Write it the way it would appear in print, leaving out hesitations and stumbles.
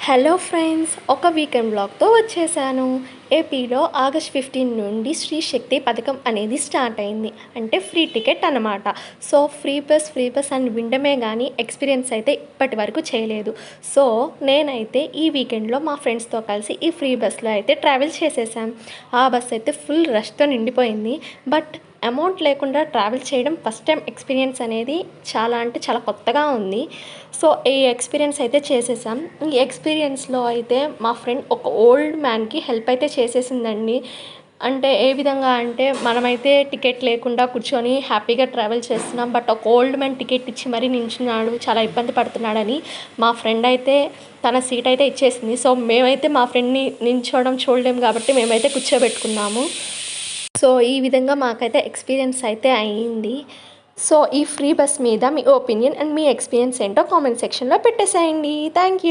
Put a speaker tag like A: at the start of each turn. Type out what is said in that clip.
A: Hello friends, ఒక weekend బ్లాగ్తో వచ్చేసాను. ఏపీలో ఆగస్ట్ 15 నుండి శ్రీ శక్తి పథకం అనేది స్టార్ట్ అయింది. అంటే ఫ్రీ టికెట్ అన్నమాట. సో ఫ్రీ బస్ అని వినడమే కానీ ఎక్స్పీరియన్స్ అయితే ఇప్పటి వరకు చేయలేదు. సో నేనైతే ఈ వీకెండ్లో మా ఫ్రెండ్స్తో కలిసి ఈ ఫ్రీ బస్లో అయితే ట్రావెల్ చేసేసాం. ఆ బస్ అయితే ఫుల్ రష్తో నిండిపోయింది. బట్ అమౌంట్ లేకుండా ట్రావెల్ చేయడం ఫస్ట్ టైం ఎక్స్పీరియన్స్ అనేది చాలా అంటే చాలా కొత్తగా ఉంది. సో ఈ ఎక్స్పీరియన్స్ అయితే చేసేసాం. ఈ ఎక్స్పీరియన్స్లో అయితే మా ఫ్రెండ్ ఒక ఓల్డ్ మ్యాన్కి హెల్ప్ అయితే చేసేసిందండి. అంటే ఏ విధంగా అంటే మనమైతే టికెట్ లేకుండా కూర్చొని హ్యాపీగా ట్రావెల్ చేస్తున్నాం. బట్ ఒక ఓల్డ్ మ్యాన్ టికెట్ ఇచ్చి మరీ నించున్నాడు, చాలా ఇబ్బంది పడుతున్నాడని మా ఫ్రెండ్ అయితే తన సీట్ అయితే ఇచ్చేసింది. సో మేమైతే మా ఫ్రెండ్ని నించోవడం చూడలేము కాబట్టి మేమైతే కూర్చోబెట్టుకున్నాము. సో ఈ విధంగా మాకైతే ఎక్స్పీరియన్స్ అయితే అయ్యింది. సో ఈ ఫ్రీ బస్ మీద మీ ఒపీనియన్ అండ్ మీ ఎక్స్పీరియన్స్ ఏంటో కామెంట్ సెక్షన్లో పెట్టేసేయండి. Thank you.